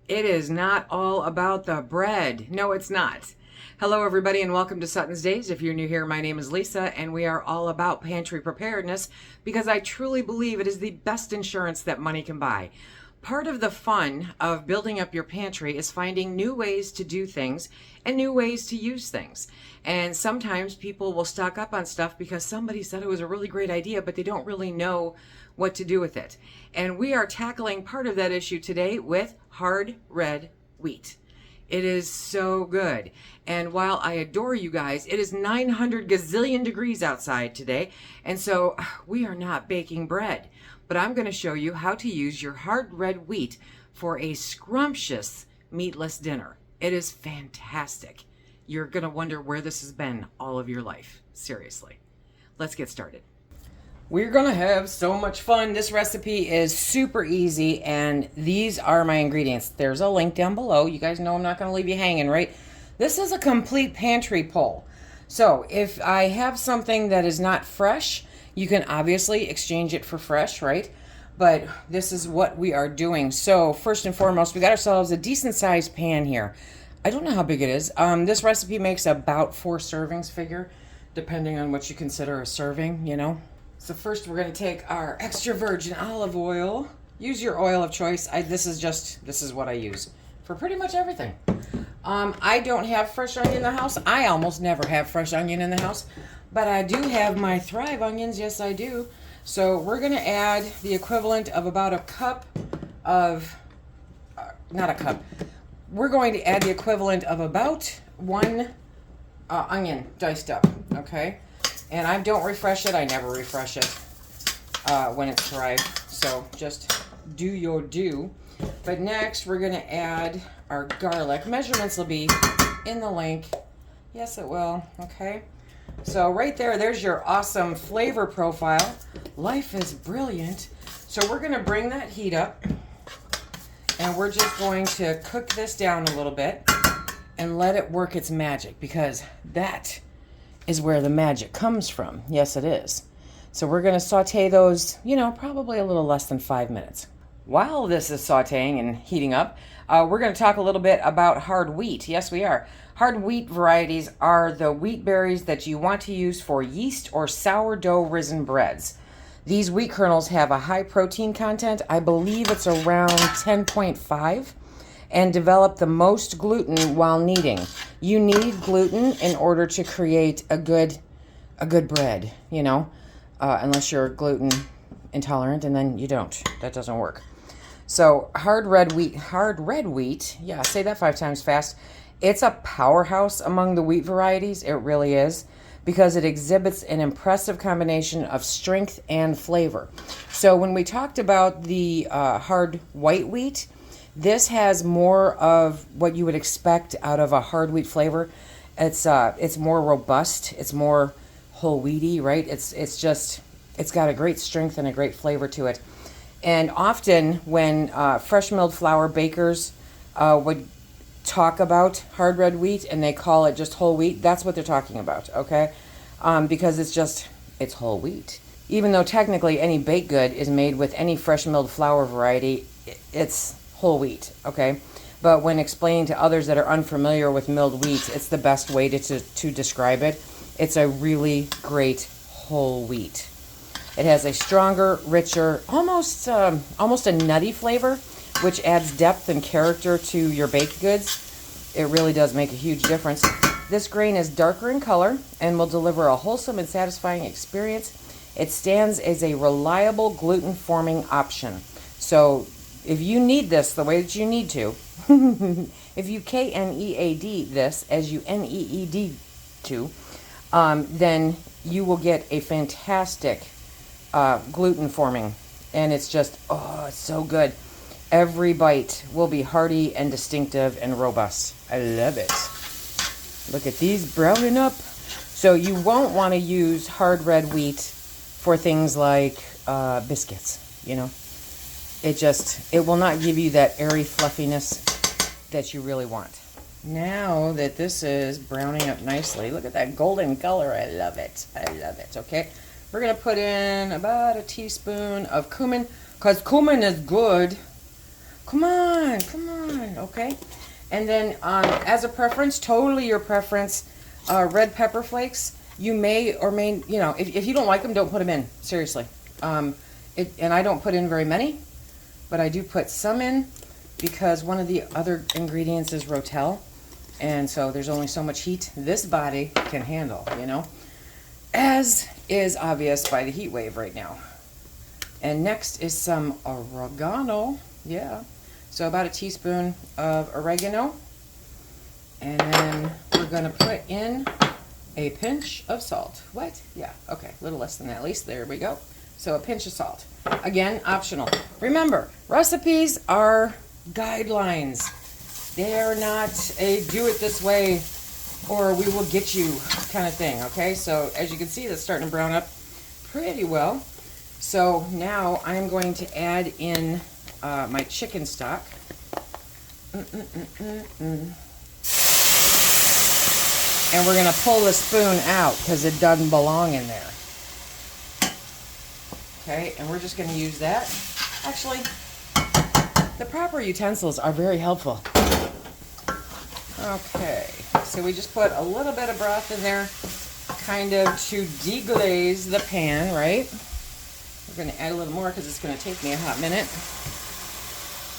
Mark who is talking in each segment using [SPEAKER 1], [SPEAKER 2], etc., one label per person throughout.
[SPEAKER 1] It is not all about the bread. No, it's not. Hello, everybody, and welcome to SuttonsDaze. If you're new here, my name is Lisa, and we are all about pantry preparedness because I truly believe it is the best insurance that money can buy. Part of the fun of building up your pantry is finding new ways to do things and new ways to use things. And sometimes people will stock up on stuff because somebody said it was a really great idea, but they don't really know what to do with it. And we are tackling part of that issue today with hard red wheat. It is so good. And while I adore you guys, it is 900 gazillion degrees outside today. And so we are not baking bread. But I'm going to show you how to use your hard red wheat for a scrumptious meatless dinner. It is fantastic. You're going to wonder where this has been all of your life. Seriously. Let's get started. We're going to have so much fun. This recipe is super easy, and these are my ingredients. There's a link down below. You guys know I'm not going to leave you hanging, right? This is a complete pantry pull. So if I have something that is not fresh, you can obviously exchange it for fresh, right? But this is what we are doing. So first and foremost, we got ourselves a decent sized pan here. I don't know how big it is. This recipe makes about 4 servings figure, depending on what you consider a serving, you know. So first we're going to take our extra virgin olive oil. Use your oil of choice. This is what I use for pretty much everything. I don't have fresh onion in the house. I almost never have fresh onion in the house. But I do have my Thrive onions. Yes, I do. So we're going to add the equivalent of about a cup of, not a cup. We're going to add the equivalent of about 1 onion diced up, okay? And I don't refresh it. I never refresh it when it's Thrive. So just do your do. But next we're going to add our garlic. Measurements will be in the link. Yes, it will. Okay. So right there, there's your awesome flavor profile. Life is brilliant. So we're going to bring that heat up. And we're just going to cook this down a little bit and let it work its magic, because that is where the magic comes from. Yes, it is. So we're going to saute those, probably a little less than 5 minutes. While this is sauteing and heating up, we're going to talk a little bit about hard wheat. Yes, we are. Hard wheat varieties are the wheat berries that you want to use for yeast or sourdough risen breads. These wheat kernels have a high protein content. I believe it's around 10.5. And develop the most gluten while kneading. You need gluten in order to create a good bread, unless you're gluten intolerant, and then you don't. That doesn't work. So hard red wheat, yeah, say that 5 times fast. It's a powerhouse among the wheat varieties. It really is, because it exhibits an impressive combination of strength and flavor. So when we talked about the hard white wheat, this has more of what you would expect out of a hard wheat flavor. It's more robust. It's more whole wheaty, right? It's got a great strength and a great flavor to it. And often when fresh milled flour bakers would talk about hard red wheat and they call it just whole wheat, that's what they're talking about, okay? Because it's whole wheat. Even though technically any baked good is made with any fresh milled flour variety, it's whole wheat, okay? But when explaining to others that are unfamiliar with milled wheat, it's the best way to describe it. It's a really great whole wheat. It has a stronger, richer, almost a nutty flavor, which adds depth and character to your baked goods. It really does make a huge difference. This grain is darker in color and will deliver a wholesome and satisfying experience. It stands as a reliable gluten-forming option. So if you need this the way that you need to, if you KNEAD this as you NEED to, then you will get a fantastic gluten forming. And it's just, it's so good. Every bite will be hearty and distinctive and robust. I love it. Look at these browning up. So you won't want to use hard red wheat for things like biscuits, It will not give you that airy fluffiness that you really want. Now that this is browning up nicely, look at that golden color. I love it. Okay. We're going to put in about a teaspoon of cumin, because cumin is good. Come on. okay? And then as a preference, totally your preference, red pepper flakes. You may or may, you know, if you don't like them, don't put them in, seriously. And I don't put in very many, but I do put some in because one of the other ingredients is Rotel. And so there's only so much heat this body can handle, you know, as is obvious by the heat wave right now. And next is some oregano, yeah. So about a teaspoon of oregano. And then we're gonna put in a pinch of salt. What? Yeah, okay, a little less than that at least. There we go. So a pinch of salt. Again, optional. Remember, recipes are guidelines. They are not a do it this way or we will get you kind of thing, okay? So as you can see, that's starting to brown up pretty well. So now I'm going to add in my chicken stock. And we're going to pull the spoon out because it doesn't belong in there. Okay, and we're just going to use that. Actually, the proper utensils are very helpful. Okay, so we just put a little bit of broth in there, kind of to deglaze the pan, right? We're going to add a little more because it's going to take me a hot minute.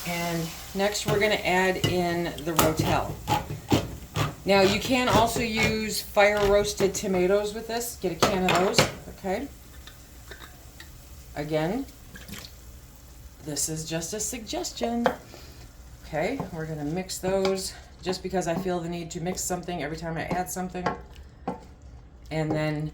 [SPEAKER 1] And next we're going to add in the Rotel. Now you can also use fire roasted tomatoes with this. Get a can of those, okay? Again, this is just a suggestion. Okay, we're going to mix those just because I feel the need to mix something every time I add something. And then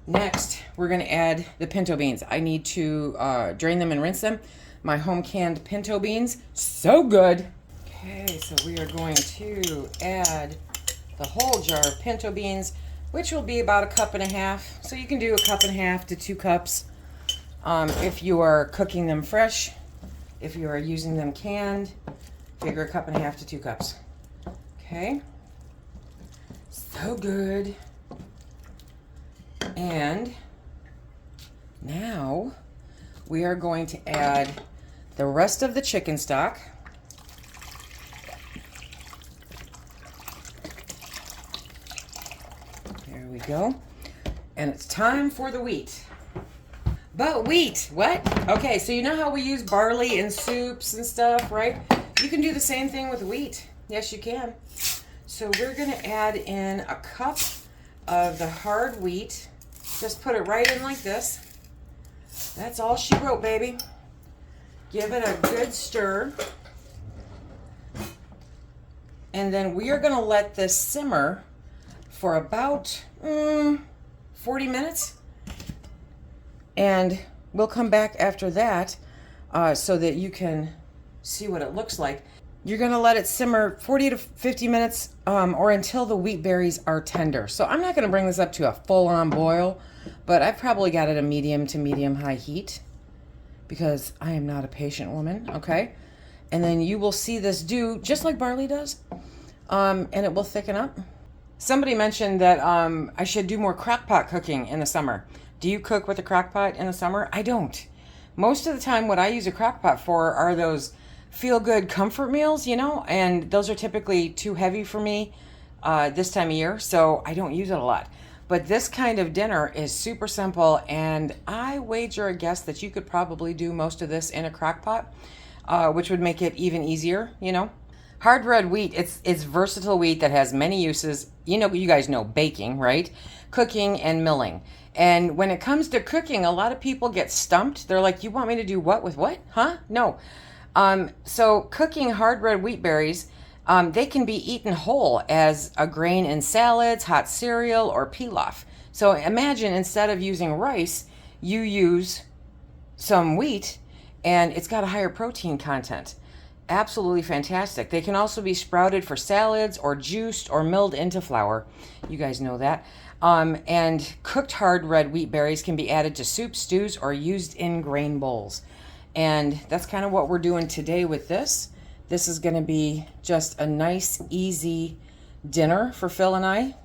[SPEAKER 1] next, we're going to add the pinto beans. I need to drain them and rinse them. My home canned pinto beans, so good. Okay, so we are going to add the whole jar of pinto beans, which will be about 1.5 cups. So you can do 1.5 cups to 2 cups if you are cooking them fresh. If you are using them canned, figure 1.5 cups to 2 cups. Okay, so good. And now we are going to add the rest of the chicken stock. There we go. And it's time for the wheat. But wheat, what? Okay, so you know how we use barley in soups and stuff, right? You can do the same thing with wheat. Yes, you can. So we're going to add in 1 cup of the hard wheat. Just put it right in like this. That's all she wrote, baby. Give it a good stir. And then we are going to let this simmer for about 40 minutes. And we'll come back after that so that you can see what it looks like. You're going to let it simmer 40 to 50 minutes or until the wheat berries are tender. So I'm not going to bring this up to a full-on boil, but I've probably got it a medium to medium-high heat because I am not a patient woman, okay? And then you will see this do just like barley does, and it will thicken up. Somebody mentioned that I should do more crock pot cooking in the summer. Do you cook with a crock pot in the summer? I don't. Most of the time what I use a crock pot for are those feel-good comfort meals, you know, and those are typically too heavy for me this time of year, so I don't use it a lot. But this kind of dinner is super simple, and I wager a guess that you could probably do most of this in a crock pot, which would make it even easier, you know. Hard red wheat, it's versatile wheat that has many uses. You know, you guys know baking, right? Cooking and milling. And when it comes to cooking, a lot of people get stumped. They're like, you want me to do what with what? Huh? No. So cooking hard red wheat berries, they can be eaten whole as a grain in salads, hot cereal, or pilaf. So imagine instead of using rice, you use some wheat, and it's got a higher protein content. Absolutely fantastic. They can also be sprouted for salads or juiced or milled into flour. You guys know that. And cooked hard red wheat berries can be added to soups, stews, or used in grain bowls. And that's kind of what we're doing today with this. This is going to be just a nice, easy dinner for Phil and I.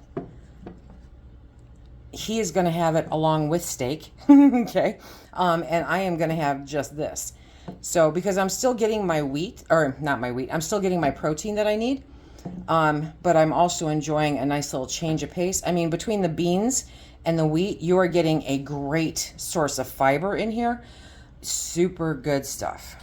[SPEAKER 1] He is going to have it along with steak, okay? And I am going to have just this. So because I'm still getting my wheat, or not my wheat, I'm still getting my protein that I need. But I'm also enjoying a nice little change of pace. I mean, between the beans and the wheat, you are getting a great source of fiber in here. Super good stuff.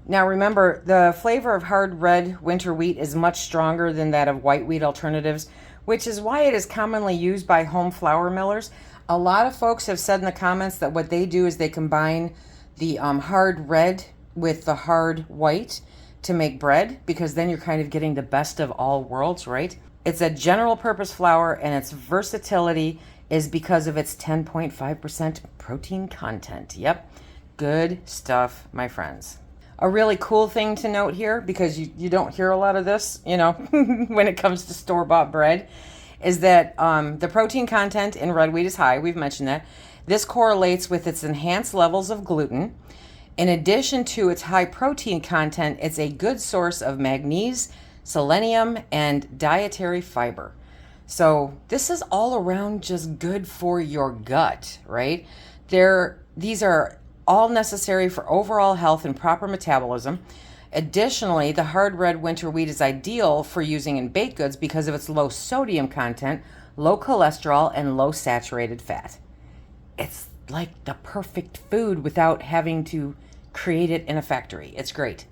[SPEAKER 1] Now remember, the flavor of hard red winter wheat is much stronger than that of white wheat alternatives, which is why it is commonly used by home flour millers. A lot of folks have said in the comments that what they do is they combine the hard red with the hard white to make bread, because then you're kind of getting the best of all worlds, right? It's a general purpose flour, and its versatility is because of its 10.5% protein content. Yep, good stuff, my friends. A really cool thing to note here, because you don't hear a lot of this, you know, when it comes to store-bought bread, is that the protein content in red wheat is high. We've mentioned that. This correlates with its enhanced levels of gluten. In addition to its high protein content, it's a good source of manganese, selenium, and dietary fiber. So this is all around just good for your gut, right? These are all necessary for overall health and proper metabolism. Additionally, the hard red winter wheat is ideal for using in baked goods because of its low sodium content, low cholesterol, and low saturated fat. It's like the perfect food without having to create it in a factory. It's great.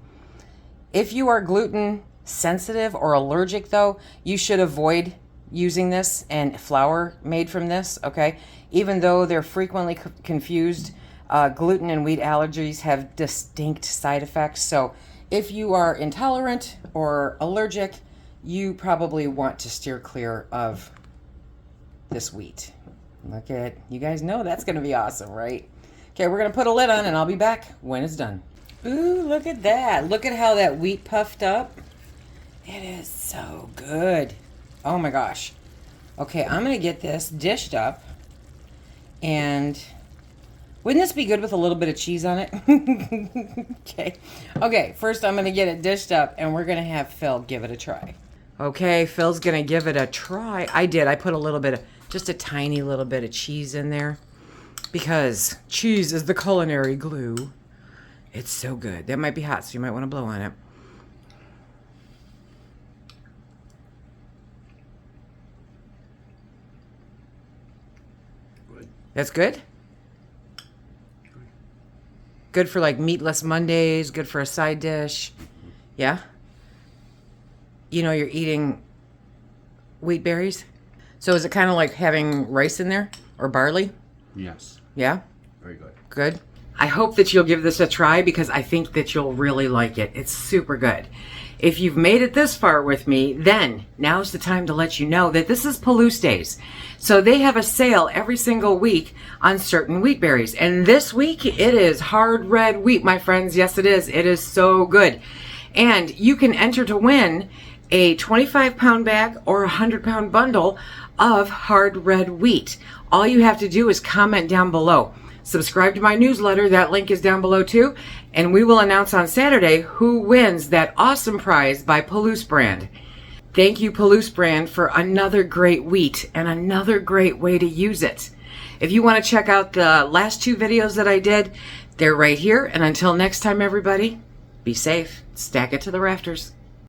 [SPEAKER 1] If you are gluten sensitive or allergic, though, you should avoid using this and flour made from this, okay? Even though they're frequently confused, gluten and wheat allergies have distinct side effects. So if you are intolerant or allergic, you probably want to steer clear of this wheat. Look at, you guys know that's going to be awesome, right? Okay, we're going to put a lid on and I'll be back when it's done. Ooh, look at that. Look at how that wheat puffed up. It is so good. Oh my gosh. Okay, I'm going to get this dished up. And wouldn't this be good with a little bit of cheese on it? Okay, first I'm going to get it dished up and we're going to have Phil give it a try. Okay, Phil's going to give it a try. I put a little bit of, just a tiny little bit of cheese in there, because cheese is the culinary glue. It's so good. That might be hot, so you might want to blow on it.
[SPEAKER 2] Good.
[SPEAKER 1] That's good? Good for like meatless Mondays, good for a side dish. Yeah? You know you're eating wheat berries? So is it kind of like having rice in there or barley?
[SPEAKER 2] Yes.
[SPEAKER 1] Yeah?
[SPEAKER 2] Very good.
[SPEAKER 1] Good. I hope that you'll give this a try, because I think that you'll really like it. It's super good. If you've made it this far with me, then now's the time to let you know that this is SuttonsDaze. So they have a sale every single week on certain wheat berries. And this week it is hard red wheat, my friends. Yes, it is. It is so good. And you can enter to win a 25-pound bag or a 100-pound bundle of hard red wheat. All you have to do is comment down below. Subscribe to my newsletter. That link is down below too. And we will announce on Saturday who wins that awesome prize by Palouse Brand. Thank you, Palouse Brand, for another great wheat and another great way to use it. If you want to check out the last 2 videos that I did, they're right here. And until next time, everybody, be safe. Stack it to the rafters.